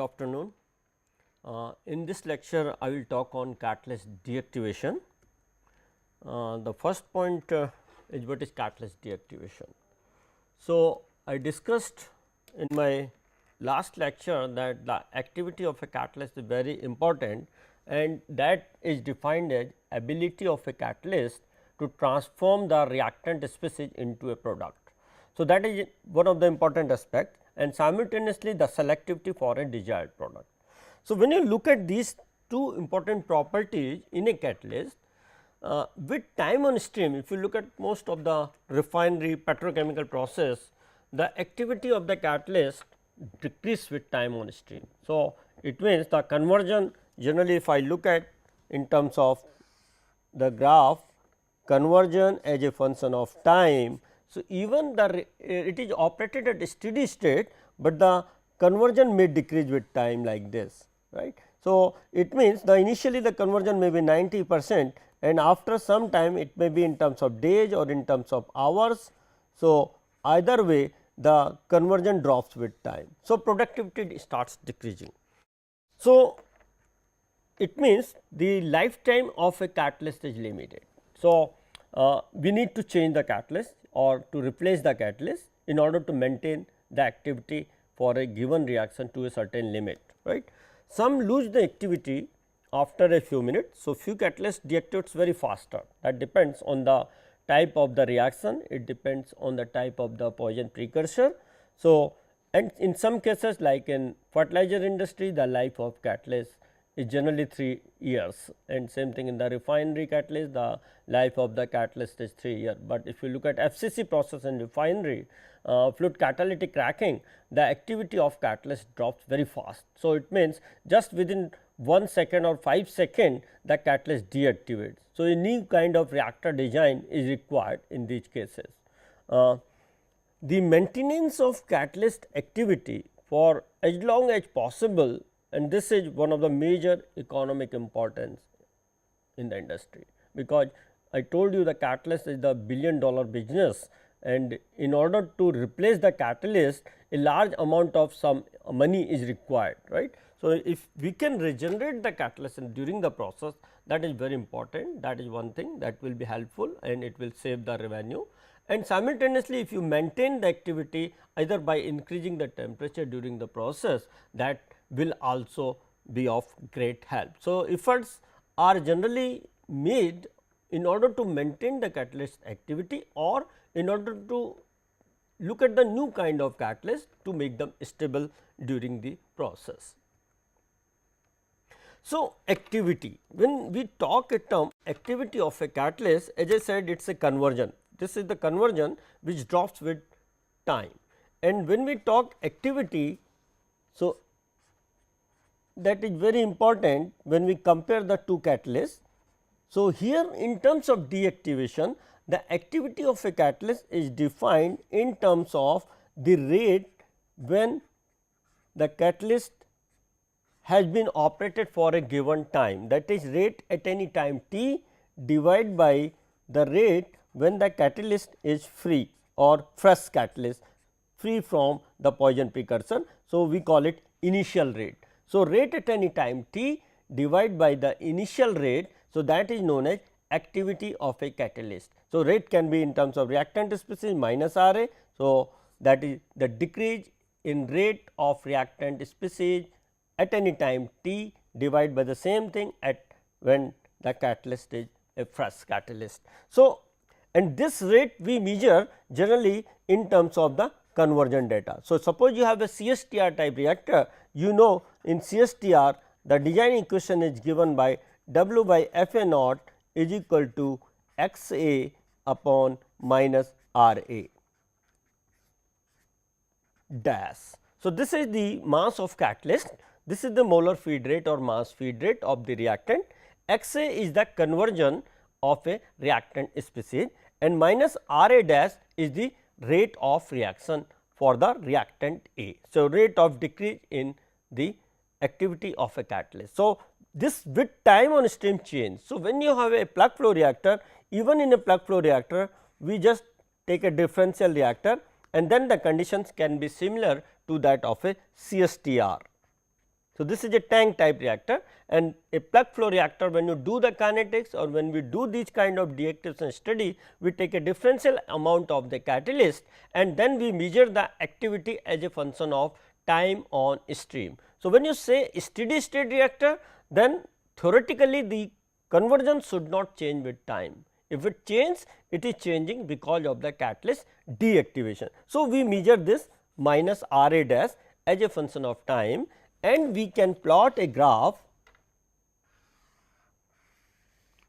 afternoon. In this lecture, I will talk on catalyst deactivation. The first point is what is catalyst deactivation. So, I discussed in my last lecture that the activity of a catalyst is very important, and that is defined as ability of a catalyst to transform the reactant species into a product. So, that is one of the important aspects, and simultaneously the selectivity for a desired product. So, when you look at these two important properties in a catalyst, with time on stream, if you look at most of the refinery petrochemical process, the activity of the catalyst decrease with time on stream. So, it means the conversion generally, if I look at in terms of the graph, conversion as a function of time. So, even it is operated at a steady state, but the conversion may decrease with time like this, right. So, it means the initially the conversion may be 90% and after some time it may be in terms of days or in terms of hours. So, either way the conversion drops with time. So, productivity starts decreasing. So, it means the lifetime of a catalyst is limited. So, we need to change the catalyst or to replace the catalyst in order to maintain the activity for a given reaction to a certain limit, right. Some lose the activity after a few minutes. So, few catalysts deactivates very faster, that depends on the type of the reaction, it depends on the type of the poison precursor. So, and in some cases like in fertilizer industry, the life of catalyst is generally 3 years, and same thing in the refinery catalyst, the life of the catalyst is 3 years. But if you look at FCC process in refinery, fluid catalytic cracking, the activity of catalyst drops very fast. So, it means just within 1 second or 5 seconds the catalyst deactivates. So, a new kind of reactor design is required in these cases. The maintenance of catalyst activity for as long as possible, and this is one of the major economic importance in the industry, because I told you the catalyst is the $1 billion business, and in order to replace the catalyst a large amount of some money is required, right. So, if we can regenerate the catalyst during the process, that is very important, that is one thing that will be helpful and it will save the revenue. And simultaneously, if you maintain the activity either by increasing the temperature during the process, that will also be of great help. So, efforts are generally made in order to maintain the catalyst activity or in order to look at the new kind of catalyst to make them stable during the process. So, activity, when we talk a term activity of a catalyst, as I said it is a conversion, this is the conversion which drops with time, and when we talk activity, so that is very important when we compare the two catalysts. So, here in terms of deactivation, the activity of a catalyst is defined in terms of the rate when the catalyst has been operated for a given time, that is rate at any time t divided by the rate when the catalyst is free or fresh catalyst free from the poison precursor. So, we call it initial rate. So, rate at any time t divided by the initial rate. So, that is known as activity of a catalyst. So, rate can be in terms of reactant species minus R A. So, that is the decrease in rate of reactant species at any time t divided by the same thing at when the catalyst is a fresh catalyst. So, and this rate we measure generally in terms of the conversion data. So, suppose you have a CSTR type reactor, you know in CSTR the design equation is given by W by F A naught is equal to X A upon minus R A dash. So, this is the mass of catalyst, this is the molar feed rate or mass feed rate of the reactant, X A is the conversion of a reactant species and minus R A dash is the rate of reaction for the reactant A. So, rate of decrease in the activity of a catalyst. So, this with time on stream change. So, when you have a plug flow reactor, even in a plug flow reactor we just take a differential reactor and then the conditions can be similar to that of a CSTR. So, this is a tank type reactor, and a plug flow reactor, when you do the kinetics or when we do these kind of deactivation study, we take a differential amount of the catalyst and then we measure the activity as a function of time on stream. So, when you say steady state reactor, then theoretically the conversion should not change with time. If it changes, it is changing because of the catalyst deactivation. So, we measure this minus R A dash as a function of time, and we can plot a graph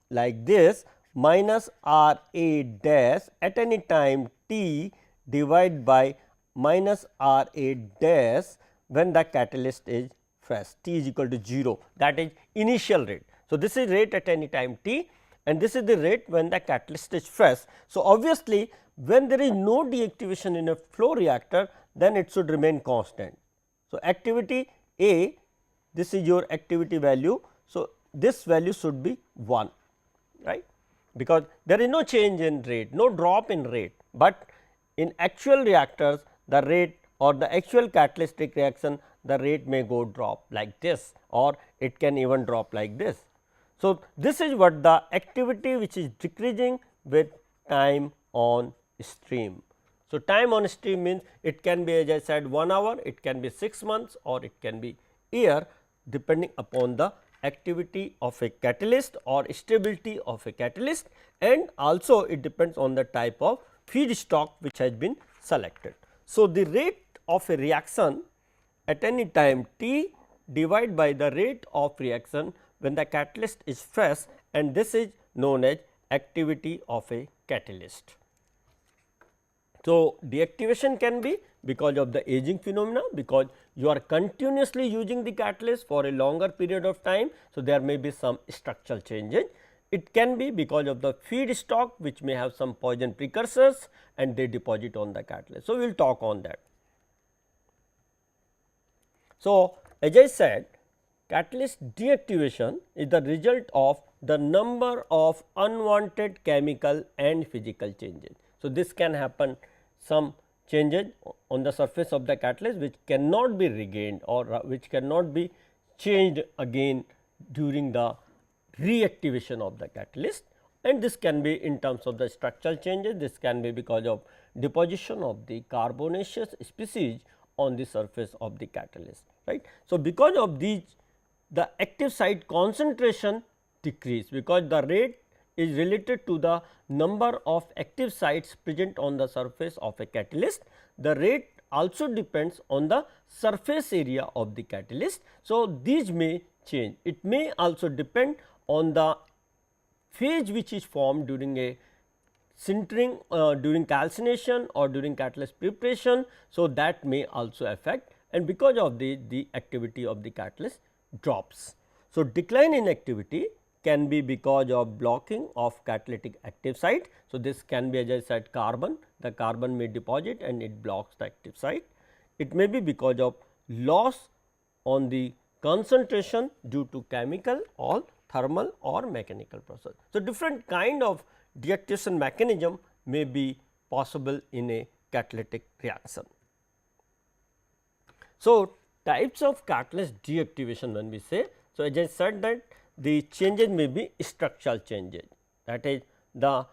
like this minus R A dash at any time t divided by minus R A dash when the catalyst is fresh, t is equal to 0, that is initial rate. So, this is rate at any time t and this is the rate when the catalyst is fresh. So, obviously, when there is no deactivation in a flow reactor, then it should remain constant. So, activity A, this is your activity value. So, this value should be 1, right, because there is no change in rate, no drop in rate, but in actual reactors the rate or the actual catalytic reaction, the rate may go drop like this or it can even drop like this. So, this is what the activity which is decreasing with time on stream. So, time on stream means it can be, as I said, 1 hour, it can be 6 months or it can be year, depending upon the activity of a catalyst or stability of a catalyst, and also it depends on the type of feedstock which has been selected. So, the rate of a reaction at any time t divided by the rate of reaction when the catalyst is fresh, and this is known as activity of a catalyst. So, deactivation can be because of the aging phenomena, because you are continuously using the catalyst for a longer period of time. So, there may be some structural changes. It can be because of the feedstock which may have some poison precursors and they deposit on the catalyst. So, we will talk on that. So, as I said, catalyst deactivation is the result of the number of unwanted chemical and physical changes. So, this can happen some changes on the surface of the catalyst which cannot be regained or which cannot be changed again during the reactivation of the catalyst, and this can be in terms of the structural changes, this can be because of deposition of the carbonaceous species on the surface of the catalyst, right. So, because of these the active site concentration decrease, because the rate is related to the number of active sites present on the surface of a catalyst. The rate also depends on the surface area of the catalyst. So, these may change. It may also depend on the phase which is formed during a sintering, during calcination or during catalyst preparation. So, that may also affect, and because of the activity of the catalyst drops. So, decline in activity can be because of blocking of catalytic active site. So, this can be, as I said, carbon, the carbon may deposit and it blocks the active site. It may be because of loss on the concentration due to chemical or thermal or mechanical process. So, different kind of deactivation mechanism may be possible in a catalytic reaction. So, types of catalyst deactivation when we say, so as I said that the changes may be structural changes, that is the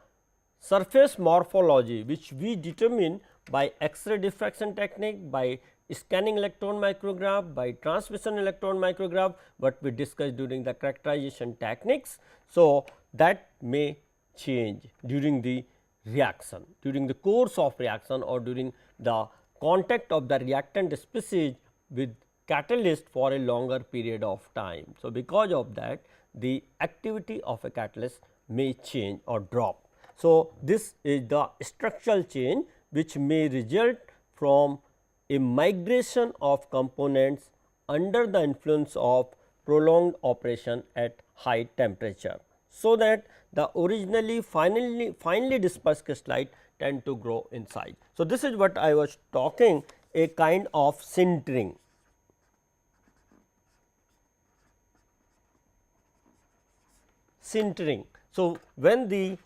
surface morphology which we determine by X-ray diffraction technique, by scanning electron micrograph, by transmission electron micrograph, what we discussed during the characterization techniques. So, that may change during the reaction, during the course of reaction or during the contact of the reactant species with catalyst for a longer period of time. So, because of that the activity of a catalyst may change or drop. So, this is the structural change which may result from a migration of components under the influence of prolonged operation at high temperature. So, that the originally finely dispersed crystallite tend to grow in size. So, this is what I was talking, a kind of sintering. Sintering. So, when the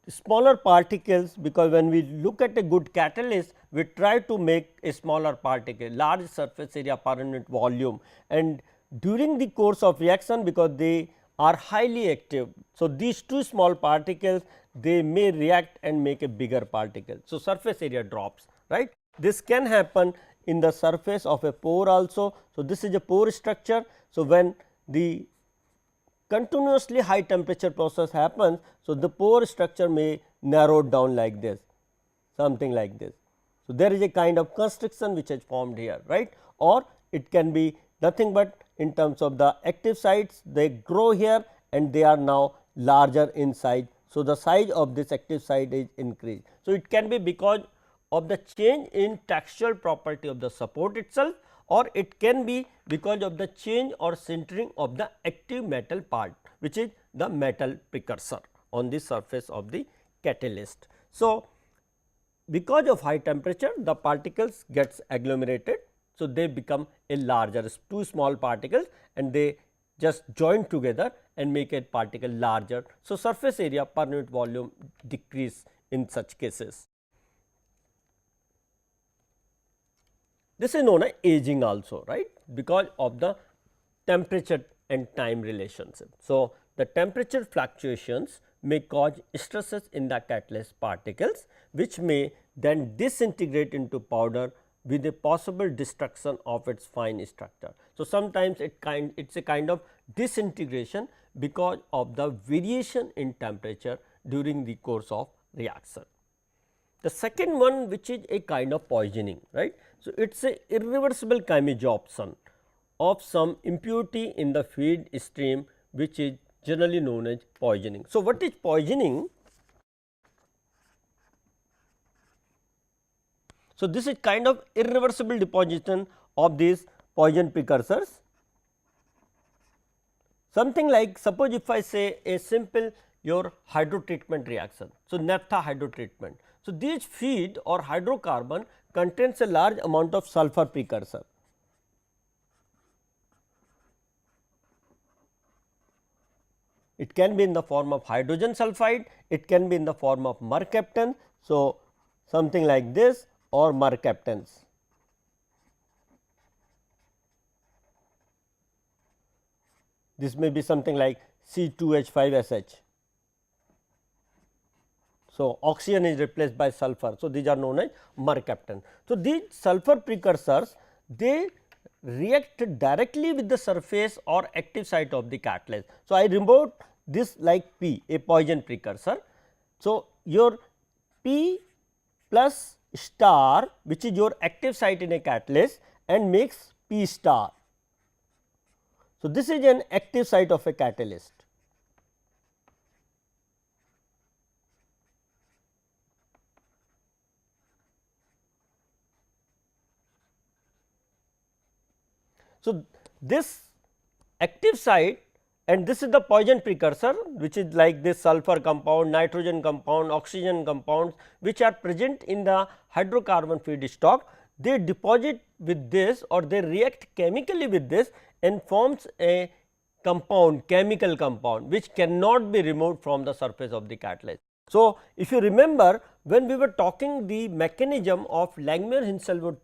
smaller particles, because when we look at a good catalyst, we try to make a smaller particle, large surface area per unit volume, and during the course of reaction, because they are highly active. So, these two small particles, they may react and make a bigger particle. So, surface area drops, right. This can happen in the surface of a pore also. So, this is a pore structure. So, when the continuously high temperature process happens, so the pore structure may narrow down like this, something like this. So, there is a kind of constriction which is formed here, right, or it can be nothing but in terms of the active sites, they grow here and they are now larger in size. So, the size of this active site is increased. So, it can be because of the change in textural property of the support itself, or it can be because of the change or sintering of the active metal part, which is the metal precursor on the surface of the catalyst. So, because of high temperature, the particles gets agglomerated. So, they become a larger, two small particles, and they just join together and make a particle larger. So, surface area per unit volume decrease in such cases. This is known as aging also, right, because of the temperature and time relationship. So, the temperature fluctuations may cause stresses in the catalyst particles, which may then disintegrate into powder with a possible destruction of its fine structure. So, sometimes it is a kind of disintegration because of the variation in temperature during the course of reaction. The second one, which is a kind of poisoning, right. So, it is a irreversible chemisorption of some impurity in the feed stream, which is generally known as poisoning. So, what is poisoning? So, this is kind of irreversible deposition of these poison precursors, something like, suppose if I say a simple your hydrotreatment reaction. So, naphtha hydrotreatment. So, these feed or hydrocarbon contains a large amount of sulfur precursor. It can be in the form of hydrogen sulfide, it can be in the form of mercaptan. So, something like this, or mercaptans. This may be something like C2H5SH. So, oxygen is replaced by sulfur. So, these are known as mercaptan. So, these sulfur precursors, they react directly with the surface or active site of the catalyst. So, I wrote this like P, a poison precursor. So, your P plus star, which is your active site in a catalyst, and makes P star. So, this is an active site of a catalyst. So, this active site, and this is the poison precursor, which is like this sulfur compound, nitrogen compound, oxygen compounds, which are present in the hydrocarbon feedstock. They deposit with this, or they react chemically with this, and forms a compound, chemical compound, which cannot be removed from the surface of the catalyst. So, if you remember, when we were talking the mechanism of Langmuir-Hinshelwood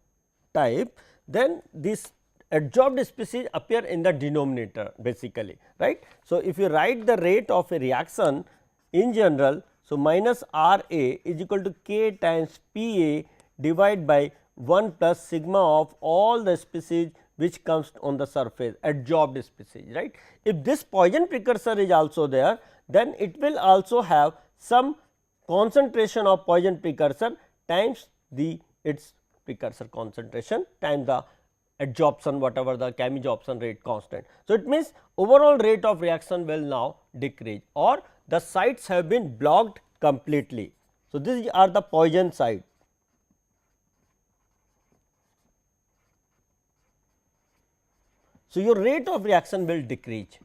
type, then this adsorbed species appear in the denominator basically, right. So, if you write the rate of a reaction in general, so minus R A is equal to K times P A divided by 1 plus sigma of all the species which comes on the surface, adsorbed species, right. If this poison precursor is also there, then it will also have some concentration of poison precursor times the its precursor concentration times the adsorption, whatever the chemisorption rate constant. So, it means overall rate of reaction will now decrease, or the sites have been blocked completely. So, these are the poison sites. So, your rate of reaction will decrease.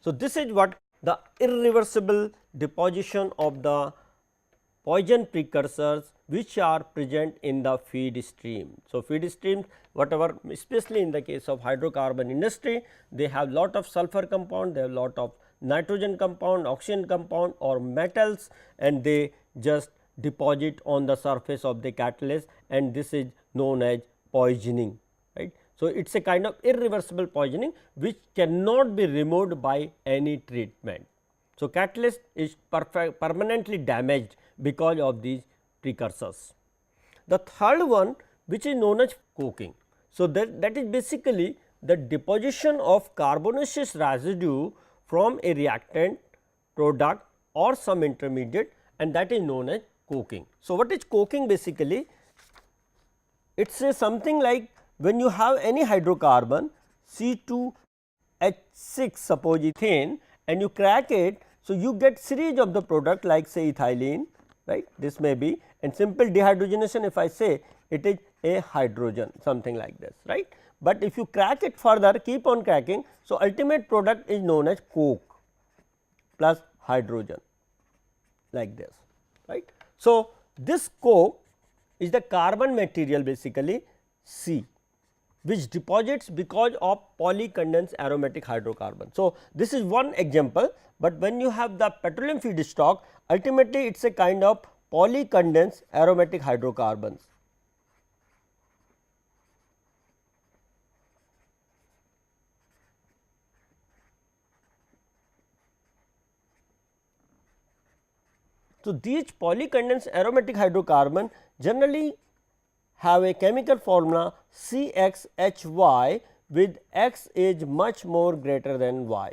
So, this is what the irreversible deposition of the poison precursors which are present in the feed stream. So, feed streams, whatever, especially in the case of hydrocarbon industry, they have lot of sulfur compound, they have lot of nitrogen compound, oxygen compound or metals, and they just deposit on the surface of the catalyst, and this is known as poisoning, right. So, it is a kind of irreversible poisoning which cannot be removed by any treatment. So, catalyst is permanently damaged because of these precursors. The third one, which is known as coking. So, that is basically the deposition of carbonaceous residue from a reactant, product or some intermediate, and that is known as coking. So, what is coking basically? It is something like when you have any hydrocarbon C2H6, suppose ethane, and you crack it. So, you get series of the product like say ethylene, right, this may be, and simple dehydrogenation, if I say it is a hydrogen, something like this, right. But if you crack it further, keep on cracking, so ultimate product is known as coke plus hydrogen, like this, right. So, this coke is the carbon material basically C, which deposits because of polycondensed aromatic hydrocarbon. So, this is one example, but when you have the petroleum feedstock, ultimately it is a kind of polycondensed aromatic hydrocarbons. So, these polycondensed aromatic hydrocarbon generally have a chemical formula CXHY with X is much more greater than Y.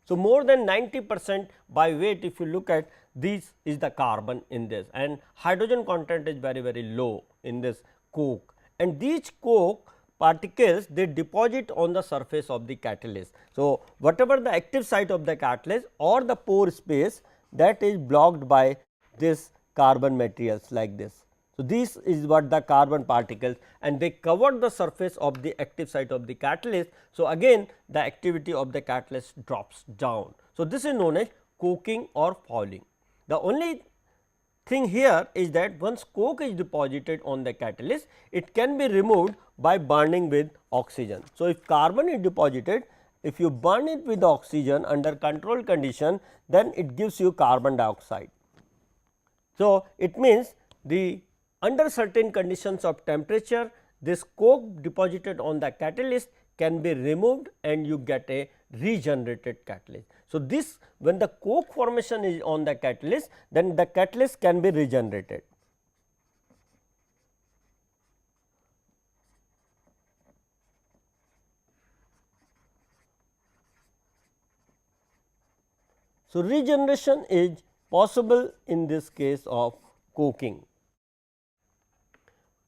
So, more than 90% by weight, if you look at this is the carbon in this, and hydrogen content is very low in this coke, and these coke particles they deposit on the surface of the catalyst. So, whatever the active site of the catalyst or the pore space, that is blocked by this carbon materials like this. So, this is what the carbon particles, and they cover the surface of the active site of the catalyst. So, again the activity of the catalyst drops down. So, this is known as coking or fouling. The only thing here is that once coke is deposited on the catalyst, it can be removed by burning with oxygen. So, if carbon is deposited, if you burn it with oxygen under controlled condition, then it gives you carbon dioxide. So, it means the under certain conditions of temperature, this coke deposited on the catalyst can be removed and you get a regenerated catalyst. So, this when the coke formation is on the catalyst, then the catalyst can be regenerated. So, regeneration is possible in this case of coking.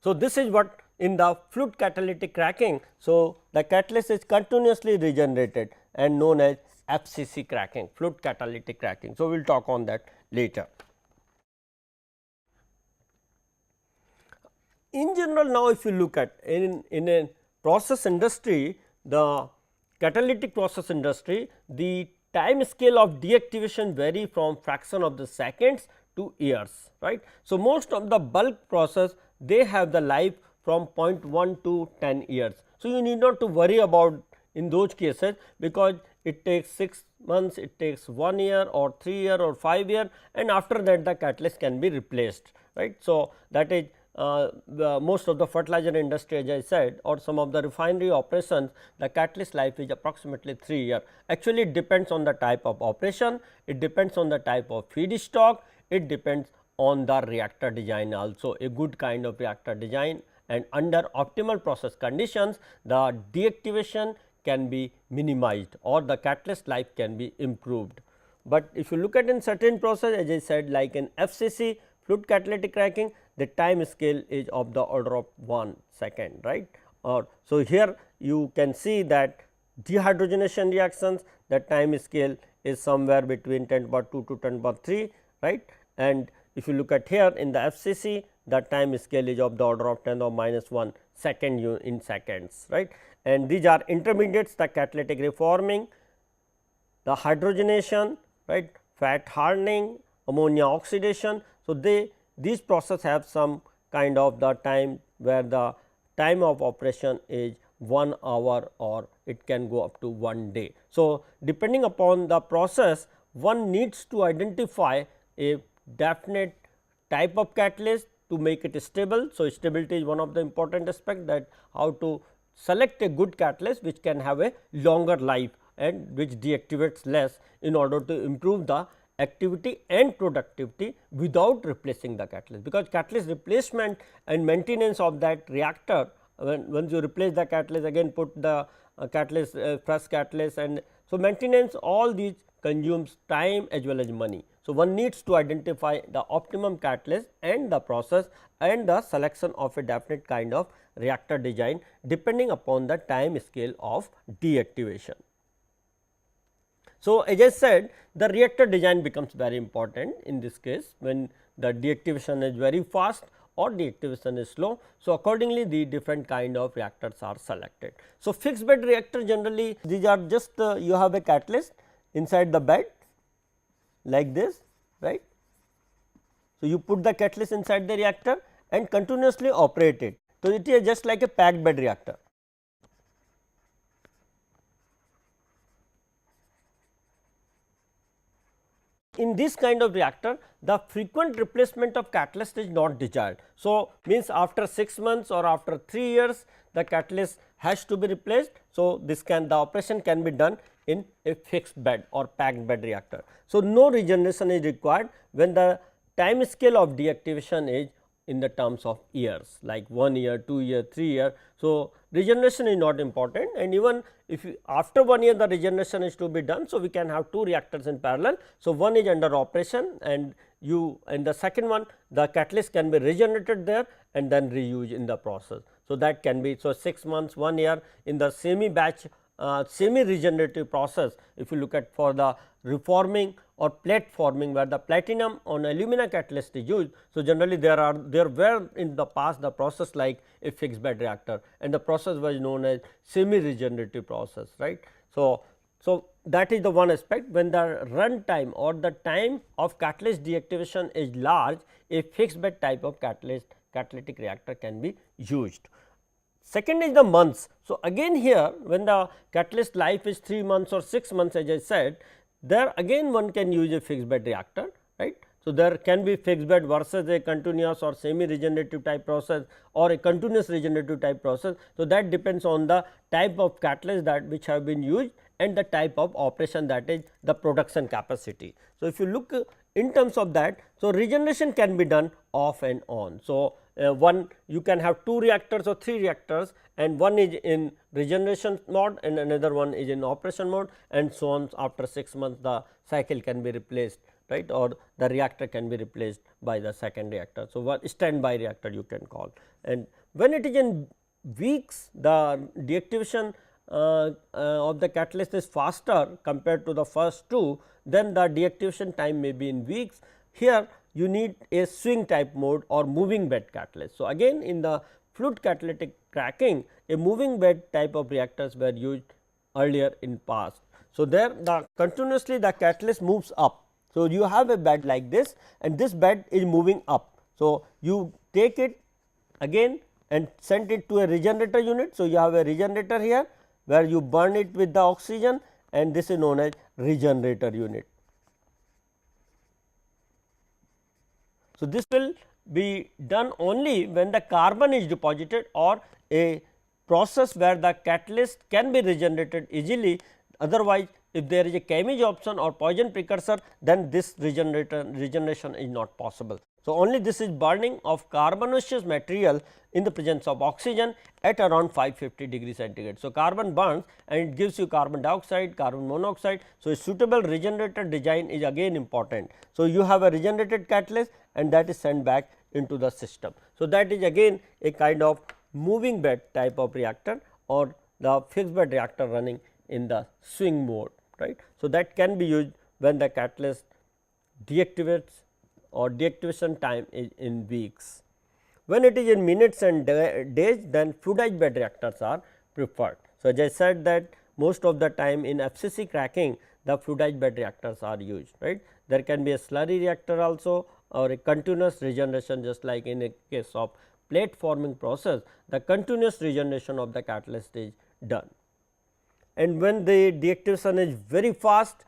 So, this is what in the fluid catalytic cracking. So, the catalyst is continuously regenerated and known as FCC cracking, fluid catalytic cracking. So, we will talk on that later. In general, now if you look at in a process industry, the catalytic process industry, the time scale of deactivation vary from fraction of the seconds to years, right. So, most of the bulk process they have the life from 0.1 to 10 years. So, you need not to worry about in those cases, because it takes 6 months, it takes 1 year or 3 year or 5 year, and after that the catalyst can be replaced, right. So, that is most of the fertilizer industry, as I said, or some of the refinery operations, the catalyst life is approximately 3 years. Actually, it depends on the type of operation, it depends on the type of feedstock, it depends on the reactor design also. A good kind of reactor design, and under optimal process conditions, the deactivation can be minimized or the catalyst life can be improved. But if you look at in certain process, as I said, like in FCC, fluid catalytic cracking, the time scale is of the order of 1 second, right. Or so, here you can see that dehydrogenation reactions, the time scale is somewhere between 10 power 2 to 10 power 3, right. And if you look at here in the FCC, the time scale is of the order of 10 or minus 1 second in seconds, right. And these are intermediates, the catalytic reforming, the hydrogenation, right, fat hardening, ammonia oxidation. So, these process have some kind of the time where the time of operation is 1 hour or it can go up to 1 day. So, depending upon the process, one needs to identify a definite type of catalyst to make it stable. So, stability is one of the important aspect, that how to select a good catalyst which can have a longer life and which deactivates less, in order to improve the activity and productivity without replacing the catalyst. Because catalyst replacement and maintenance of that reactor, once you replace the catalyst, again put the catalyst, fresh catalyst, and so maintenance, all these consumes time as well as money. So, one needs to identify the optimum catalyst and the process and the selection of a definite kind of reactor design depending upon the time scale of deactivation. So, as I said, the reactor design becomes very important in this case when the deactivation is very fast or deactivation is slow. So, accordingly the different kind of reactors are selected. So, fixed bed reactor, generally these are just you have a catalyst inside the bed like this, right. So, you put the catalyst inside the reactor and continuously operate it. So, it is just like a packed bed reactor. In this kind of reactor, the frequent replacement of catalyst is not desired. So, means after 6 months or after 3 years, the catalyst has to be replaced. So, this can, the operation can be done in a fixed bed or packed bed reactor. So, no regeneration is required when the time scale of deactivation is in the terms of years, like 1 year, 2 year, 3 year. So, regeneration is not important, and even if you, after 1 year the regeneration is to be done. So, we can have 2 reactors in parallel. So, one is under operation and the second one, the catalyst can be regenerated there and then reused in the process. So, that can be, so 6 months, 1 year in the semi batch semi regenerative process. If you look at for the reforming or plate forming, where the platinum on alumina catalyst is used. So, generally there were in the past the process like a fixed bed reactor, and the process was known as semi regenerative process, right. So, that is the one aspect. When the run time or the time of catalyst deactivation is large, a fixed bed type of catalytic reactor can be used. Second is the months. So, again here when the catalyst life is 3 months or 6 months, as I said, there again one can use a fixed bed reactor, right. So, there can be fixed bed versus a continuous or semi regenerative type process or a continuous regenerative type process. So, that depends on the type of catalyst that which have been used and the type of operation, that is the production capacity. So, if you look in terms of that, so regeneration can be done off and on. So, one you can have 2 reactors or 3 reactors, and one is in regeneration mode and another one is in operation mode, and so on. After 6 months the cycle can be replaced, right, or the reactor can be replaced by the second reactor. So, one standby reactor you can call, and when it is in weeks, the deactivation of the catalyst is faster compared to the first 2, then the deactivation time may be in weeks. Here you need a swing type mode or moving bed catalyst. So, again in the fluid catalytic cracking, a moving bed type of reactors were used earlier in past. So, there the continuously the catalyst moves up. So, you have a bed like this and this bed is moving up. So, you take it again and send it to a regenerator unit. So, you have a regenerator here where you burn it with the oxygen, and this is known as regenerator unit. So, this will be done only when the carbon is deposited or a process where the catalyst can be regenerated easily. Otherwise, if there is a Cammage option or poison precursor, then this regeneration is not possible. So, only this is burning of carbonaceous material in the presence of oxygen at around 550 degree centigrade. So, carbon burns and it gives you carbon dioxide, carbon monoxide. So, a suitable regenerator design is again important. So, you have a regenerated catalyst and that is sent back into the system. So, that is again a kind of moving bed type of reactor or the fixed bed reactor running in the swing mode, right. So, that can be used when the catalyst deactivates or deactivation time is in weeks. When it is in minutes and days, then fluidized bed reactors are preferred. So, as I said that most of the time in FCC cracking, the fluidized bed reactors are used, right. There can be a slurry reactor also or a continuous regeneration, just like in a case of plate forming process, the continuous regeneration of the catalyst is done. And when the deactivation is very fast,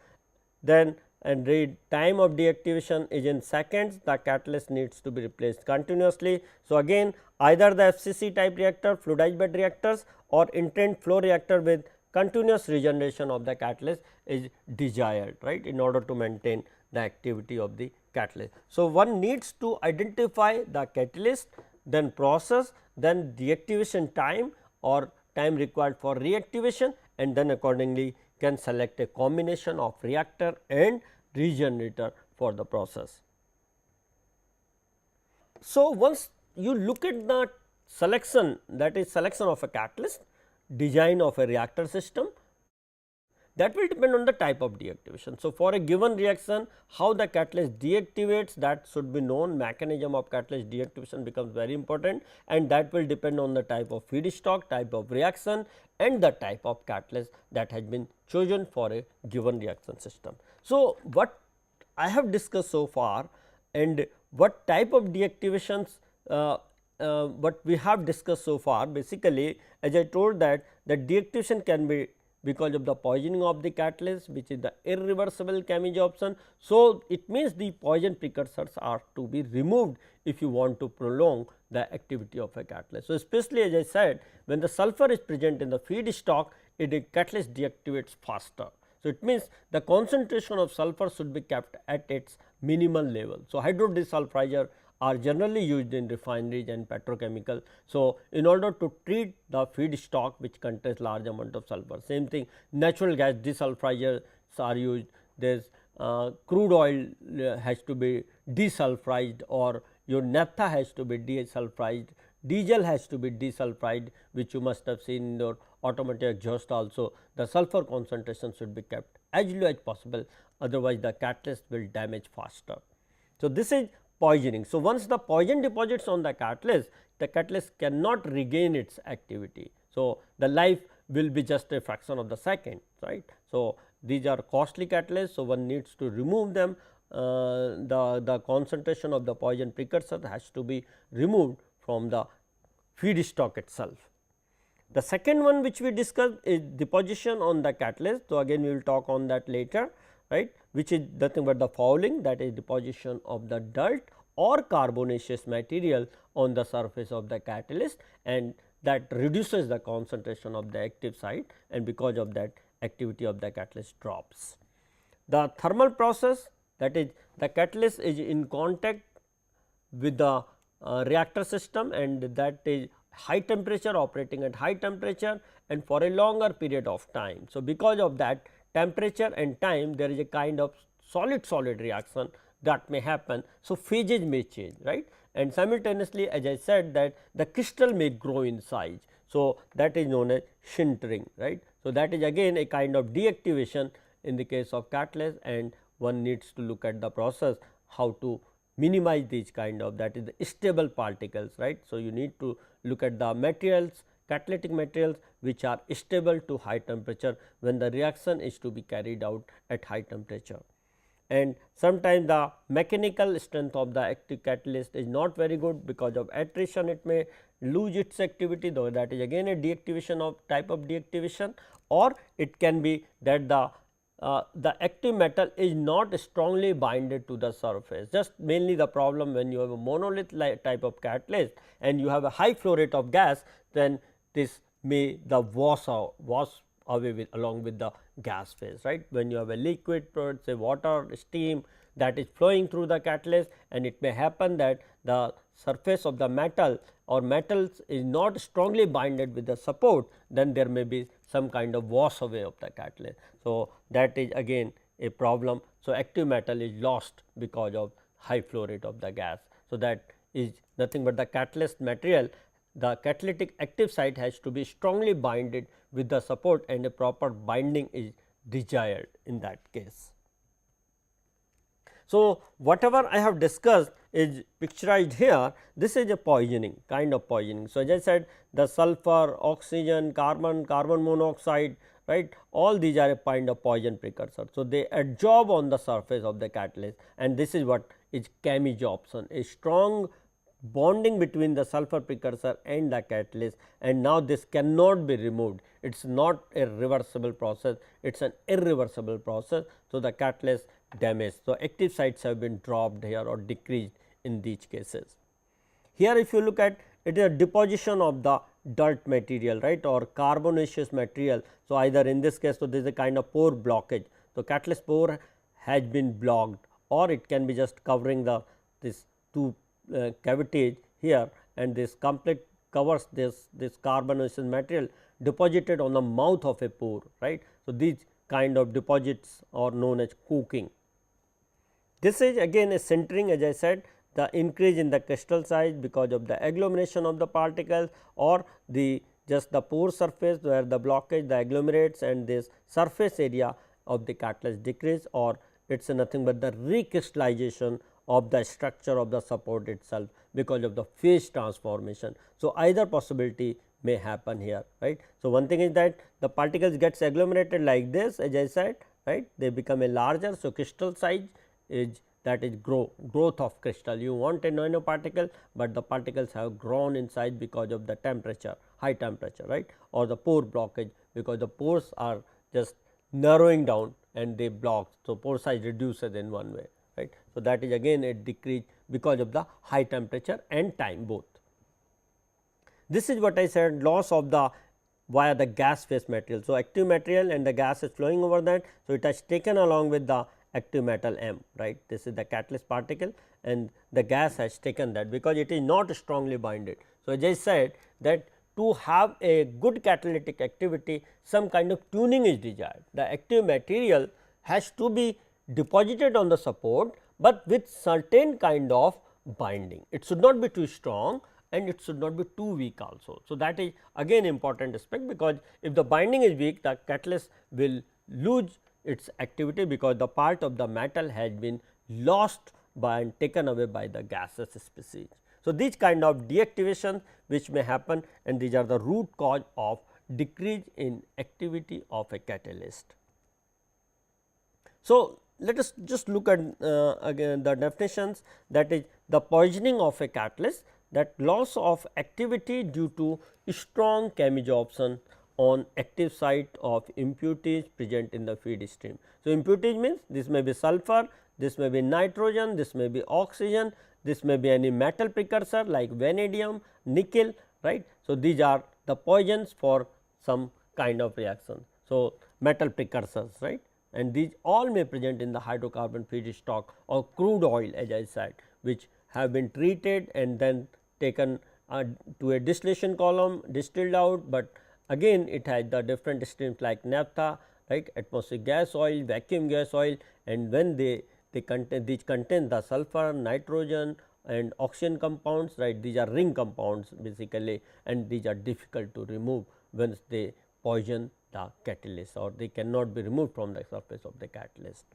then and the time of deactivation is in seconds, the catalyst needs to be replaced continuously. So, again either the FCC type reactor, fluidized bed reactors, or intent flow reactor with continuous regeneration of the catalyst is desired, right, in order to maintain the activity of the catalyst. So, one needs to identify the catalyst, then process, then deactivation time or time required for reactivation, and then accordingly can select a combination of reactor and regenerator for the process. So, once you look at the selection, that is selection of a catalyst, design of a reactor system, that will depend on the type of deactivation. So, for a given reaction, how the catalyst deactivates, that should be known. Mechanism of catalyst deactivation becomes very important, and that will depend on the type of feedstock, type of reaction, and the type of catalyst that has been chosen for a given reaction system. So, what I have discussed so far and what type of deactivations what we have discussed so far, basically as I told that the deactivation can be because of the poisoning of the catalyst, which is the irreversible chemisorption. So, it means the poison precursors are to be removed if you want to prolong the activity of a catalyst. So, especially as I said, when the sulfur is present in the feedstock, it catalyst deactivates faster. So, it means the concentration of sulfur should be kept at its minimal level. So, hydrodesulfurizer are generally used in refineries and petrochemical. So, in order to treat the feedstock which contains large amount of sulfur, same thing natural gas desulfurizers are used, there is crude oil has to be desulfurized, or your naphtha has to be desulfurized, diesel has to be desulfurized, which you must have seen in your automotive exhaust also. The sulfur concentration should be kept as low as possible, otherwise the catalyst will damage faster. So, this is poisoning. So, once the poison deposits on the catalyst cannot regain its activity. So, the life will be just a fraction of the second, right. So, these are costly catalysts. So, one needs to remove them. The concentration of the poison precursor has to be removed from the feedstock itself. The second one which we discussed is deposition on the catalyst. So, again we will talk on that later, right, which is nothing but the fouling, that is deposition of the dirt or carbonaceous material on the surface of the catalyst, and that reduces the concentration of the active site, and because of that activity of the catalyst drops. The thermal process, that is the catalyst is in contact with the reactor system, and that is high temperature, operating at high temperature and for a longer period of time. So, because of that temperature and time, there is a kind of solid reaction that may happen. So, phases may change, right, and simultaneously as I said that the crystal may grow in size. So, that is known as sintering, right. So, that is again a kind of deactivation in the case of catalyst, and one needs to look at the process how to minimize these kind of, that is the stable particles, right. So, you need to look at the materials, catalytic materials which are stable to high temperature when the reaction is to be carried out at high temperature. And sometimes the mechanical strength of the active catalyst is not very good, because of attrition it may lose its activity, though that is again a deactivation of type of deactivation, or it can be that the active metal is not strongly binded to the surface. Just mainly the problem when you have a monolith type of catalyst and you have a high flow rate of gas, then this may the wash away with along with the gas phase, right. When you have a liquid product, say water, steam, that is flowing through the catalyst, and it may happen that the surface of the metal or metals is not strongly binded with the support, then there may be some kind of wash away of the catalyst. So, that is again a problem. So, active metal is lost because of high flow rate of the gas. So, that is nothing but the catalyst material. The catalytic active site has to be strongly binded with the support, and a proper binding is desired in that case. So, whatever I have discussed is picturized here. This is a poisoning, kind of poisoning. So, as I said, the sulfur, oxygen, carbon monoxide, right, all these are a kind of poison precursor. So, they adsorb on the surface of the catalyst, and this is what is chemisorption, a strong bonding between the sulfur precursor and the catalyst, and now this cannot be removed. It is not a reversible process, it is an irreversible process. So, the catalyst damage. So, active sites have been dropped here or decreased in these cases. Here if you look at, it is a deposition of the dirt material, right, or carbonaceous material. So, either in this case, so there is a kind of pore blockage. So, catalyst pore has been blocked, or it can be just covering the this two cavities here, and this complete covers this carbonaceous material deposited on the mouth of a pore, right. So, these kind of deposits are known as coking. This is again a sintering, as I said, the increase in the crystal size because of the agglomeration of the particles, or the just the pore surface where the blockage, the agglomerates, and this surface area of the catalyst decrease, or it is nothing but the recrystallization of the structure of the support itself because of the phase transformation. So, either possibility may happen here, right. So, one thing is that the particles gets agglomerated like this, as I said, right, they become a larger. So, crystal size is that is growth of crystal. You want a nanoparticle, but the particles have grown in size because of the temperature, high temperature, right, or the pore blockage, because the pores are just narrowing down and they block. So, pore size reduces in one way, right. So, that is again a decrease because of the high temperature and time both. This is what I said, loss of the via the gas phase material. So, active material and the gas is flowing over that. So, it has taken along with the active metal M, right. This is the catalyst particle, and the gas has taken that because it is not strongly binded. So, as I said that to have a good catalytic activity, some kind of tuning is desired. The active material has to be deposited on the support, but with certain kind of binding. It should not be too strong and it should not be too weak also. So, that is again important aspect, because if the binding is weak, the catalyst will lose its activity because the part of the metal has been lost by and taken away by the gaseous species. So, these kind of deactivation which may happen, and these are the root cause of decrease in activity of a catalyst. So, let us just look at again the definitions, that is the poisoning of a catalyst, that loss of activity due to strong chemisorption on active site of impurities present in the feed stream. So, impurities means this may be sulfur, this may be nitrogen, this may be oxygen, this may be any metal precursor like vanadium, nickel, right. So, these are the poisons for some kind of reaction. So, metal precursors, right, and these all may present in the hydrocarbon feedstock or crude oil, as I said, which have been treated and then taken to a distillation column, distilled out, but again it has the different streams like naphtha, right, atmospheric gas oil, vacuum gas oil, and when they contain, these contain the sulfur, nitrogen and oxygen compounds, right. These are ring compounds basically, and these are difficult to remove once they poison the catalyst, or they cannot be removed from the surface of the catalyst.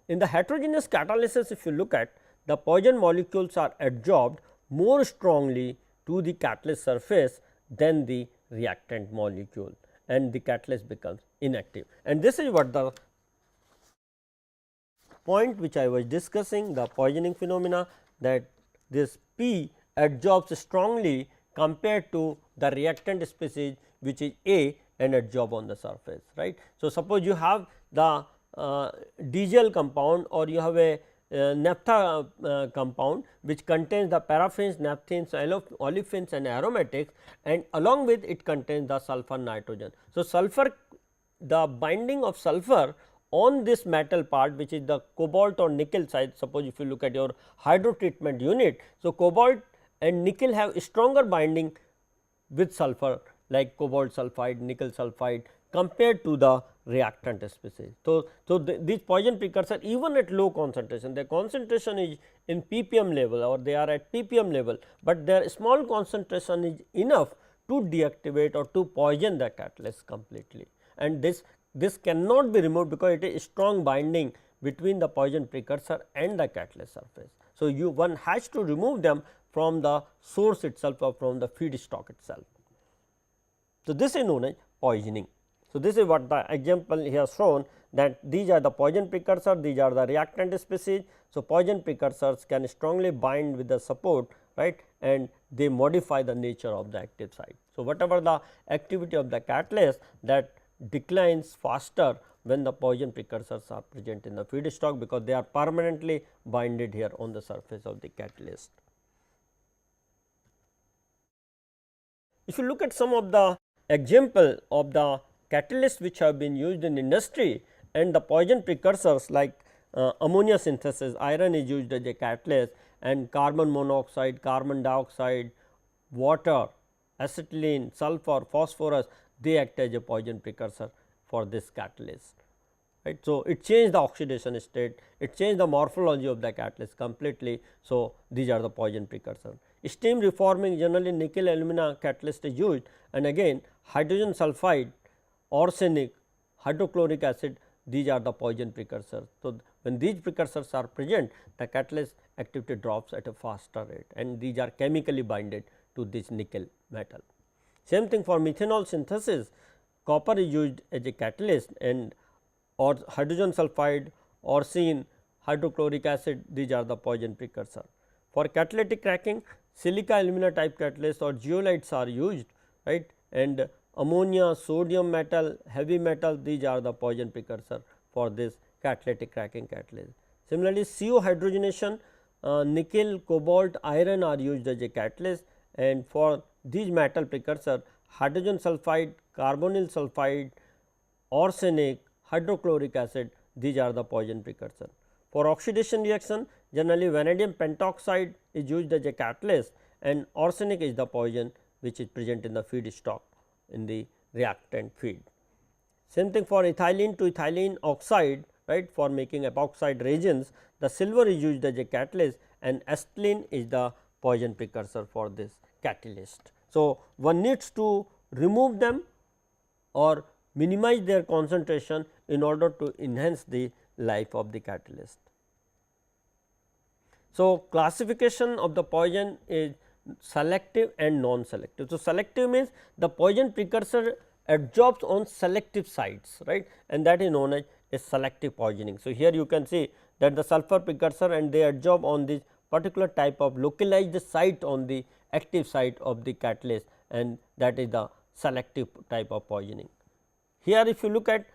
In the heterogeneous catalysis, if you look at, the poison molecules are adsorbed more strongly to the catalyst surface than the reactant molecule, and the catalyst becomes inactive. And this is what the point which I was discussing, the poisoning phenomena, that this P adsorbs strongly compared to the reactant species which is A and adsorb on the surface, right. So, suppose you have the diesel compound, or you have a naphtha compound which contains the paraffins, naphthens, olefins and aromatics, and along with it contains the sulfur, nitrogen. So, sulfur, the binding of sulfur on this metal part, which is the cobalt or nickel side. Suppose if you look at your hydro treatment unit. So, cobalt and nickel have stronger binding with sulfur like cobalt sulfide, nickel sulfide compared to the reactant species. So, these poison precursor even at low concentration, their concentration is in ppm level or they are at ppm level, but their small concentration is enough to deactivate or to poison the catalyst completely, and this cannot be removed because it is strong binding between the poison precursor and the catalyst surface. So, one has to remove them from the source itself or from the feedstock itself. So, this is known as poisoning. So, this is what the example here shown, that these are the poison precursor, these are the reactant species. So, poison precursors can strongly bind with the support, right, and they modify the nature of the active site. So, whatever the activity of the catalyst, that declines faster when the poison precursors are present in the feedstock, because they are permanently binded here on the surface of the catalyst. If you look at some of the example of the catalysts which have been used in industry and the poison precursors, like ammonia synthesis, iron is used as a catalyst, and carbon monoxide, carbon dioxide, water, acetylene, sulfur, phosphorus, they act as a poison precursor for this catalyst. Right. So, it changed the oxidation state, it changed the morphology of the catalyst completely. So, these are the poison precursors. Steam reforming, generally nickel alumina catalyst is used, and again hydrogen sulfide, arsenic, hydrochloric acid, these are the poison precursors. So, when these precursors are present, the catalyst activity drops at a faster rate, and these are chemically binded to this nickel metal. Same thing for methanol synthesis, copper is used as a catalyst, and or hydrogen sulfide, arsine, hydrochloric acid, these are the poison precursor. For catalytic cracking, silica alumina type catalysts or zeolites are used, right, and ammonia, sodium metal, heavy metal, these are the poison precursor for this catalytic cracking catalyst. Similarly, CO hydrogenation, nickel, cobalt, iron are used as a catalyst, and for these metal precursor, hydrogen sulfide, carbonyl sulfide, arsenic, hydrochloric acid, these are the poison precursor. For oxidation reaction, generally vanadium pentoxide is used as a catalyst, and arsenic is the poison which is present in the feedstock in the reactant feed. Same thing for ethylene to ethylene oxide, right, for making epoxide resins, the silver is used as a catalyst, and acetylene is the poison precursor for this catalyst. So, one needs to remove them or minimize their concentration in order to enhance the life of the catalyst. So, classification of the poison is selective and non-selective. So, selective means the poison precursor adsorbs on selective sites, right, and that is known as a selective poisoning. So, here you can see that the sulfur precursor and they adsorb on this particular type of localized site on the active site of the catalyst, and that is the selective type of poisoning. Here if you look at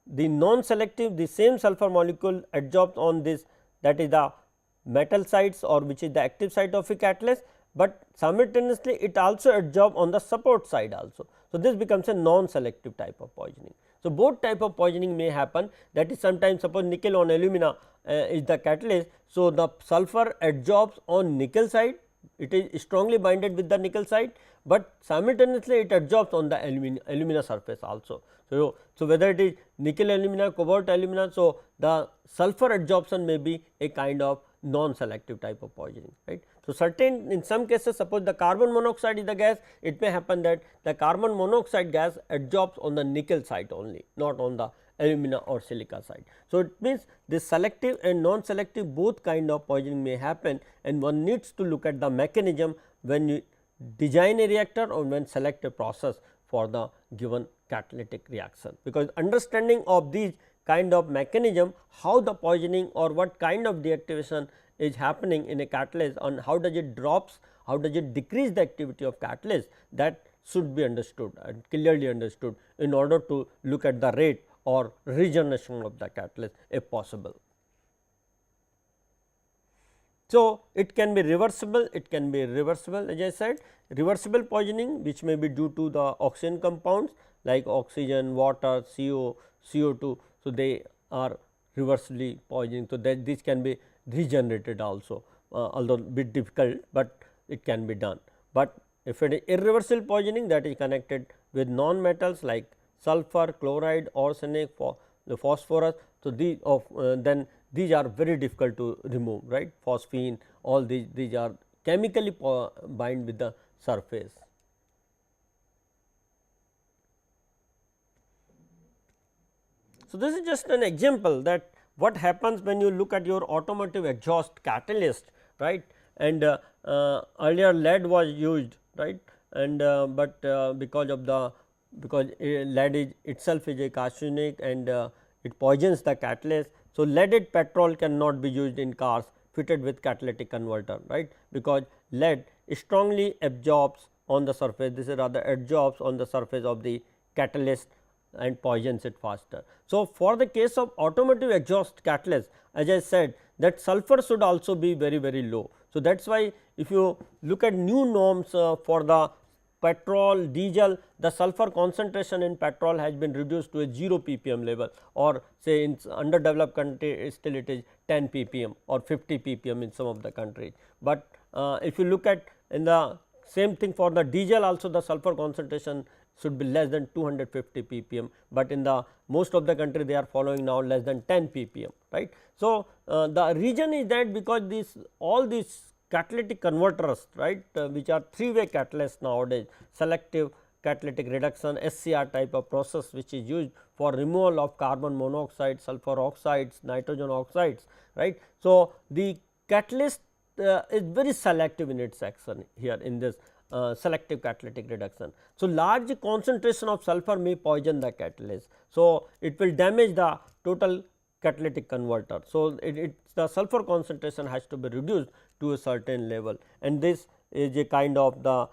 the non-selective, the same sulfur molecule adsorbs on this, that is the metal sites or which is the active site of a catalyst, but simultaneously it also adsorbs on the support side also. So, this becomes a non-selective type of poisoning. So, both type of poisoning may happen, that is sometimes suppose nickel on alumina is the catalyst. So, the sulfur adsorbs on nickel side, it is strongly binded with the nickel side, but simultaneously it adsorbs on the alumina surface also. So, whether it is nickel alumina, cobalt alumina, so the sulfur adsorption may be a kind of non-selective type of poisoning, right. So, certain in some cases suppose the carbon monoxide is the gas, it may happen that the carbon monoxide gas adsorbs on the nickel side only, not on the alumina or silica side. So, it means this selective and non-selective both kind of poisoning may happen, and one needs to look at the mechanism when you design a reactor or when select a process for the given catalytic reaction, because understanding of these kind of mechanism, how the poisoning or what kind of deactivation is happening in a catalyst and how does it drops, how does it decrease the activity of catalyst, that should be understood and clearly understood in order to look at the rate or regeneration of the catalyst if possible. So, it can be reversible, it can be irreversible, as I said, reversible poisoning which may be due to the oxygen compounds like oxygen, water, CO, CO2. So, they are reversibly poisoning. So, that this can be regenerated also, although bit difficult, but it can be done. But if it is irreversible poisoning, that is connected with non-metals like sulfur, chloride, arsenic, the phosphorus. So, then these are very difficult to remove, right, phosphine, all these are chemically bind with the surface. So, this is just an example that what happens when you look at your automotive exhaust catalyst, right, and earlier lead was used, right, and because lead itself is a carcinogenic, and it poisons the catalyst. So, leaded petrol cannot be used in cars fitted with catalytic converter, right, because lead strongly absorbs on the surface, this is rather absorbs on the surface of the catalyst and poisons it faster. So, for the case of automotive exhaust catalyst, as I said that sulfur should also be very low. So, that is why if you look at new norms for the petrol, diesel, the sulfur concentration in petrol has been reduced to a 0 ppm level, or say in underdeveloped country still it is 10 ppm or 50 ppm in some of the countries. But if you look at in the same thing for the diesel also, the sulfur concentration should be less than 250 ppm, but in the most of the country they are following now less than 10 ppm, right. So, the reason is that because this all these catalytic converters, right, which are 3-way catalysts nowadays, selective catalytic reduction SCR type of process, which is used for removal of carbon monoxide, sulfur oxides, nitrogen oxides, right. So, the catalyst is very selective in its action here in this selective catalytic reduction. So, large concentration of sulfur may poison the catalyst. So, it will damage the total catalytic converter. So, the sulfur concentration has to be reduced to a certain level, and this is a kind of the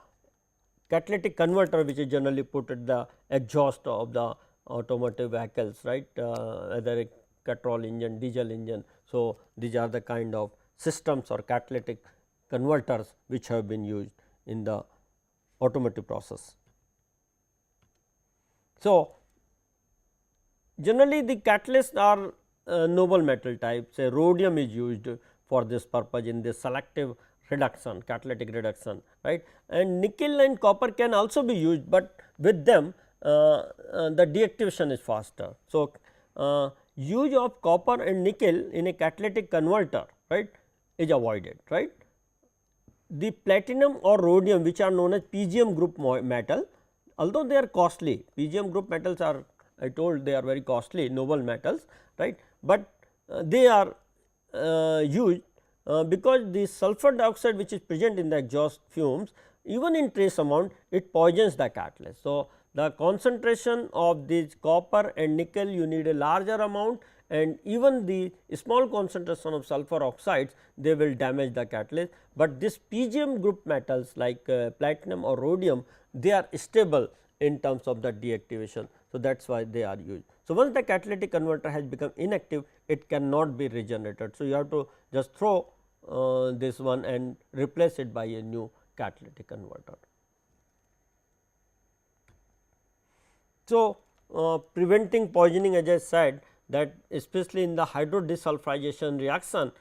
catalytic converter which is generally put at the exhaust of the automotive vehicles, right, whether a petrol engine, diesel engine. So, these are the kind of systems or catalytic converters which have been used in the automotive process. So, generally the catalysts are noble metal type, say rhodium is used for this purpose in this selective reduction, catalytic reduction, right, and nickel and copper can also be used, but with them the deactivation is faster. So, use of copper and nickel in a catalytic converter, right, is avoided, right. The platinum or rhodium, which are known as PGM group metal, although they are costly, PGM group metals are, I told they are very costly noble metals, right, but they are used because the sulfur dioxide which is present in the exhaust fumes, even in trace amount, it poisons the catalyst. So, the concentration of these copper and nickel, you need a larger amount, and even the small concentration of sulfur oxides, they will damage the catalyst, but this PGM group metals like platinum or rhodium, they are stable in terms of the deactivation. So, that is why they are used. So, once the catalytic converter has become inactive, it cannot be regenerated. So, you have to just throw this one and replace it by a new catalytic converter. So, preventing poisoning, as I said, that especially in the hydrodesulfurization reaction,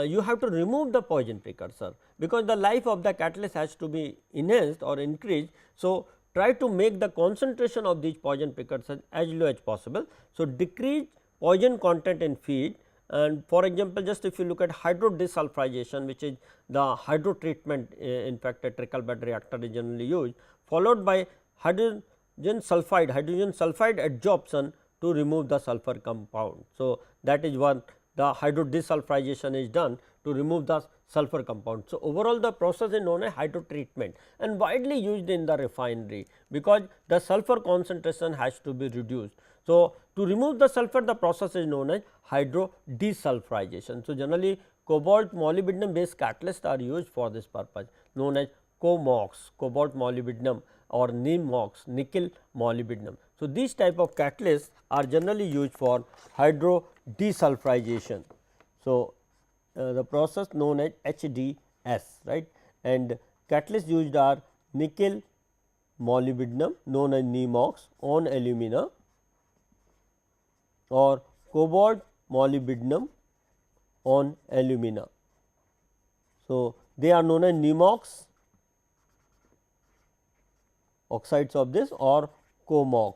you have to remove the poison precursor, because the life of the catalyst has to be enhanced or increased. So, try to make the concentration of these poison precursors as low as possible. So, decrease poison content in feed, and for example, just if you look at hydrodesulfurization, which is the hydro treatment, in fact, a trickle bed reactor is generally used, followed by hydrogen sulfide adsorption to remove the sulfur compound. So, that is what the hydrodesulfurization is done to remove the sulfur compound. So, overall the process is known as hydro treatment and widely used in the refinery, because the sulfur concentration has to be reduced. So, to remove the sulfur, the process is known as hydrodesulfurization. So, generally cobalt molybdenum based catalysts are used for this purpose, known as COMOX, cobalt molybdenum, or NIMOX, nickel molybdenum. So, these type of catalysts are generally used for hydrodesulfurization. So, the process known as HDS, right, and catalysts used are nickel molybdenum, known as NIMOX on alumina, or cobalt molybdenum on alumina. So, they are known as NIMOX oxides of this, or COMOX,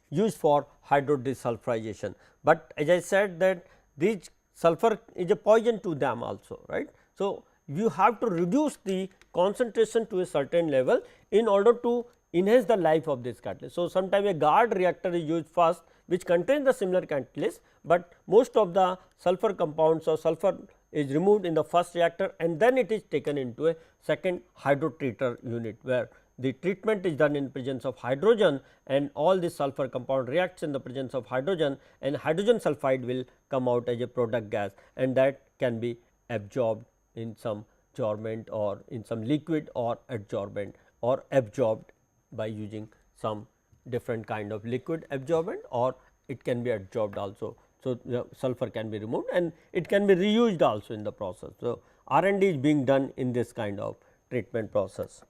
used for hydrodesulfurization. But as I said that this sulfur is a poison to them also, right. So, you have to reduce the concentration to a certain level in order to enhance the life of this catalyst. So, sometimes a guard reactor is used first, which contains the similar catalyst, but most of the sulfur compounds or sulfur is removed in the first reactor, and then it is taken into a second hydrotreater unit, where the treatment is done in presence of hydrogen, and all this sulfur compound reacts in the presence of hydrogen, and hydrogen sulfide will come out as a product gas, and that can be absorbed in some adsorbent or in some liquid or adsorbent or absorbed by using some different kind of liquid absorbent, or it can be adsorbed also. So, the sulfur can be removed and it can be reused also in the process. So, R&D is being done in this kind of treatment process.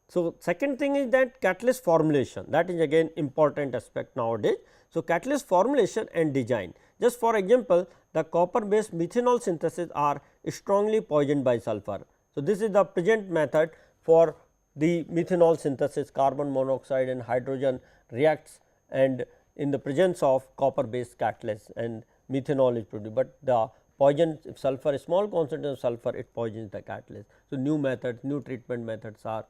So, second thing is that catalyst formulation, that is again important aspect nowadays. So, catalyst formulation and design, just for example, the copper based methanol synthesis are strongly poisoned by sulfur. So, this is the present method for the methanol synthesis, carbon monoxide and hydrogen reacts and in the presence of copper based catalyst and methanol is produced, but the poison, if sulfur is small concentration of sulfur, it poisons the catalyst. So, new methods, new treatment methods are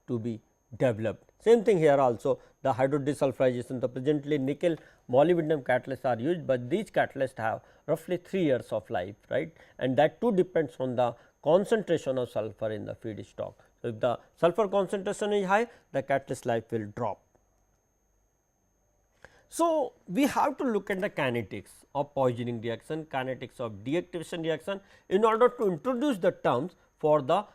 to be developed. Same thing here also, the hydrodesulfurization, the presently nickel molybdenum catalysts are used, but these catalysts have roughly 3 years of life, right, and that too depends on the concentration of sulfur in the feedstock. So, if the sulfur concentration is high, the catalyst life will drop. So, we have to look at the kinetics of poisoning reaction, kinetics of deactivation reaction in order to introduce the terms for the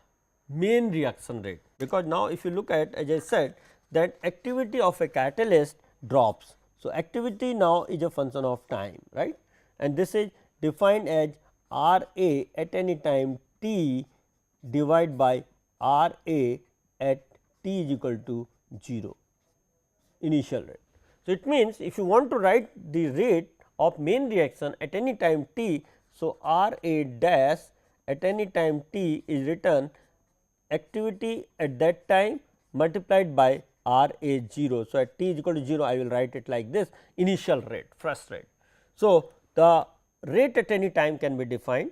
main reaction rate, because now if you look at, as I said, that activity of a catalyst drops. So, activity now is a function of time, right, and this is defined as R A at any time t divided by R A at t is equal to 0 initial rate. So, it means if you want to write the rate of main reaction at any time t, so R A dash at any time t is written activity at that time multiplied by R A 0. So, at t is equal to 0, I will write it like this, initial rate, first rate. So, the rate at any time can be defined,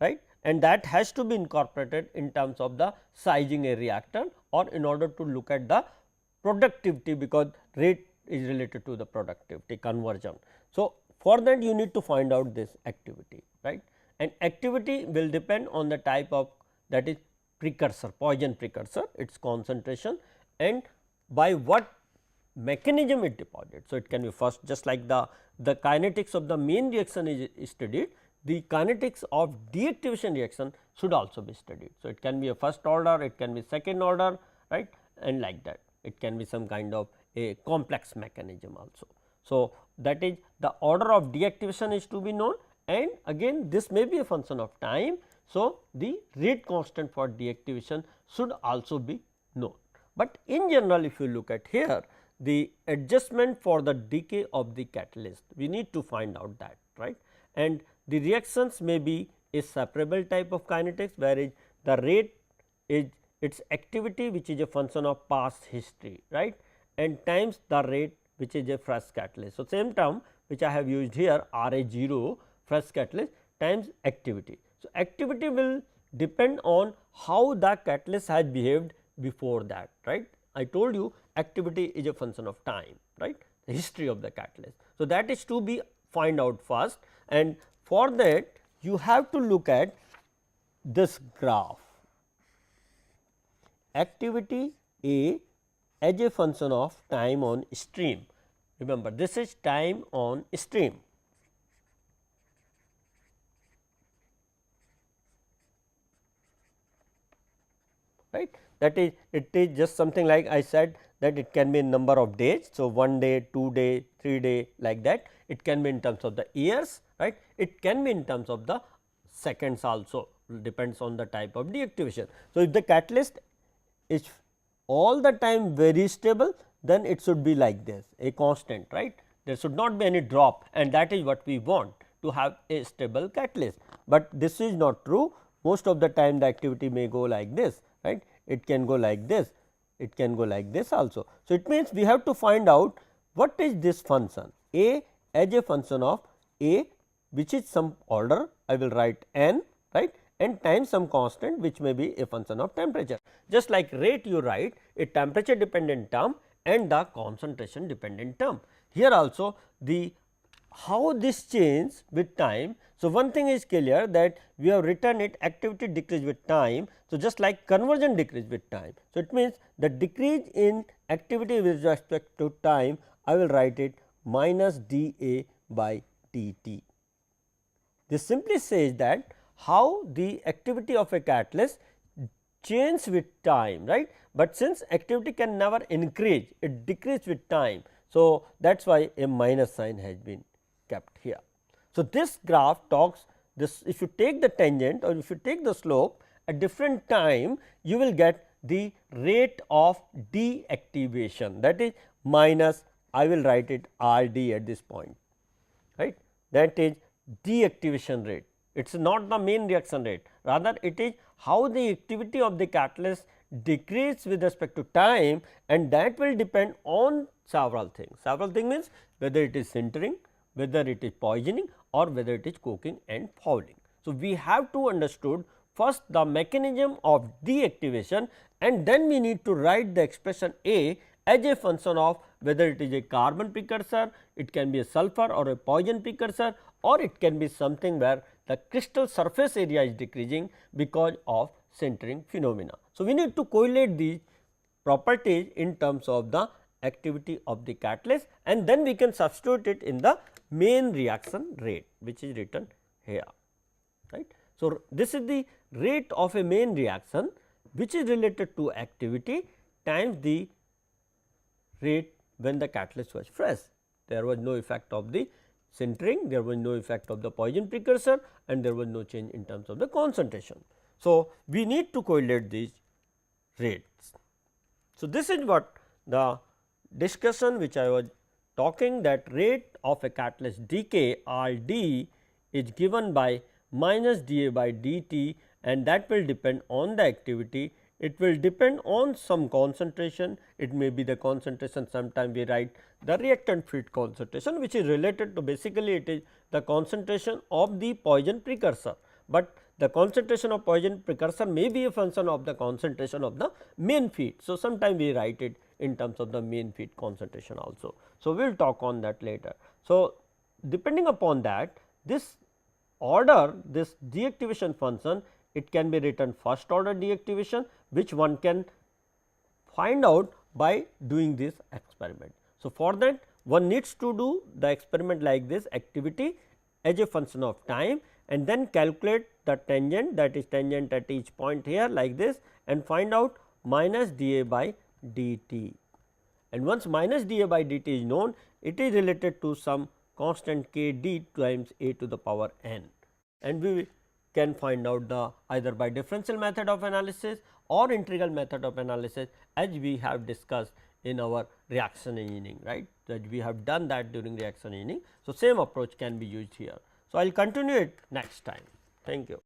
right, and that has to be incorporated in terms of the sizing a reactor or in order to look at the productivity, because rate is related to the productivity conversion. So, for that you need to find out this activity, right, and activity will depend on the type of, that is precursor, poison precursor, its concentration and by what mechanism it deposits. So, it can be first, just like the kinetics of the main reaction is studied, the kinetics of deactivation reaction should also be studied. So, it can be a first order, it can be second order, right, and like that, it can be some kind of a complex mechanism also. So, that is the order of deactivation is to be known, and again this may be a function of time. So, the rate constant for deactivation should also be known, but in general if you look at here, the adjustment for the decay of the catalyst, we need to find out that, right, and the reactions may be a separable type of kinetics, whereas the rate is its activity which is a function of past history, right, and times the rate which is a fresh catalyst. So, same term which I have used here, R A 0 fresh catalyst times activity. So, activity will depend on how the catalyst has behaved before that, right. I told you activity is a function of time, right, the history of the catalyst. So, that is to be find out first, and for that you have to look at this graph, activity A as a function of time on stream. Remember, this is time on stream, right, that is, it is just something like I said that it can be in number of days. So, 1 day, 2 day, 3 day, like that, it can be in terms of the years, right, it can be in terms of the seconds also, depends on the type of deactivation. So, if the catalyst is all the time very stable, then it should be like this, a constant, right, there should not be any drop, and that is what we want, to have a stable catalyst, but this is not true. Most of the time the activity may go like this, right, it can go like this, it can go like this also. So, it means we have to find out what is this function A as a function of A, which is some order, I will write n, right, and times some constant which may be a function of temperature. Just like rate you write a temperature dependent term and the concentration dependent term. Here also the how this change with time. So, one thing is clear that we have written it activity decrease with time. So, just like conversion decrease with time. So, it means the decrease in activity with respect to time, I will write it minus dA by dt. This simply says that how the activity of a catalyst change with time, right, but since activity can never increase, it decrease with time. So, that is why a minus sign has been kept here. So, this graph talks this, if you take the tangent or if you take the slope at different time, you will get the rate of deactivation, that is minus, I will write it R d at this point, right, that is deactivation rate. It is not the main reaction rate, rather it is how the activity of the catalyst decrease with respect to time, and that will depend on several things. Several things means whether it is sintering, whether it is poisoning, or whether it is coking and fouling. So, we have to understood first the mechanism of deactivation, and then we need to write the expression A as a function of whether it is a carbon precursor, it can be a sulfur or a poison precursor, or it can be something where the crystal surface area is decreasing because of sintering phenomena. So, we need to correlate these properties in terms of the activity of the catalyst, and then we can substitute it in the main reaction rate, which is written here, right. So, this is the rate of a main reaction, which is related to activity times the rate when the catalyst was fresh. There was no effect of the sintering, there was no effect of the poison precursor, and there was no change in terms of the concentration. So, we need to correlate these rates. So, this is what the discussion which I was talking, that rate of a catalyst decay R d is given by minus dA by dt, and that will depend on the activity. It will depend on some concentration, it may be the concentration, sometime we write the reactant feed concentration, which is related to, basically it is the concentration of the poison precursor, but the concentration of poison precursor may be a function of the concentration of the main feed. So, sometime we write it in terms of the main feed concentration also. So, we will talk on that later. So, depending upon that, this order, this deactivation function, it can be written first order deactivation, which one can find out by doing this experiment. So, for that one needs to do the experiment like this, activity as a function of time, and then calculate the tangent, that is tangent at each point here like this, and find out minus dA by dt. And once minus dA by dt is known, it is related to some constant k d times a to the power n, and we can find out the either by differential method of analysis or integral method of analysis, as we have discussed in our reaction engineering, right, that we have done that during reaction engineering. So, same approach can be used here. So, I will continue it next time. Thank you.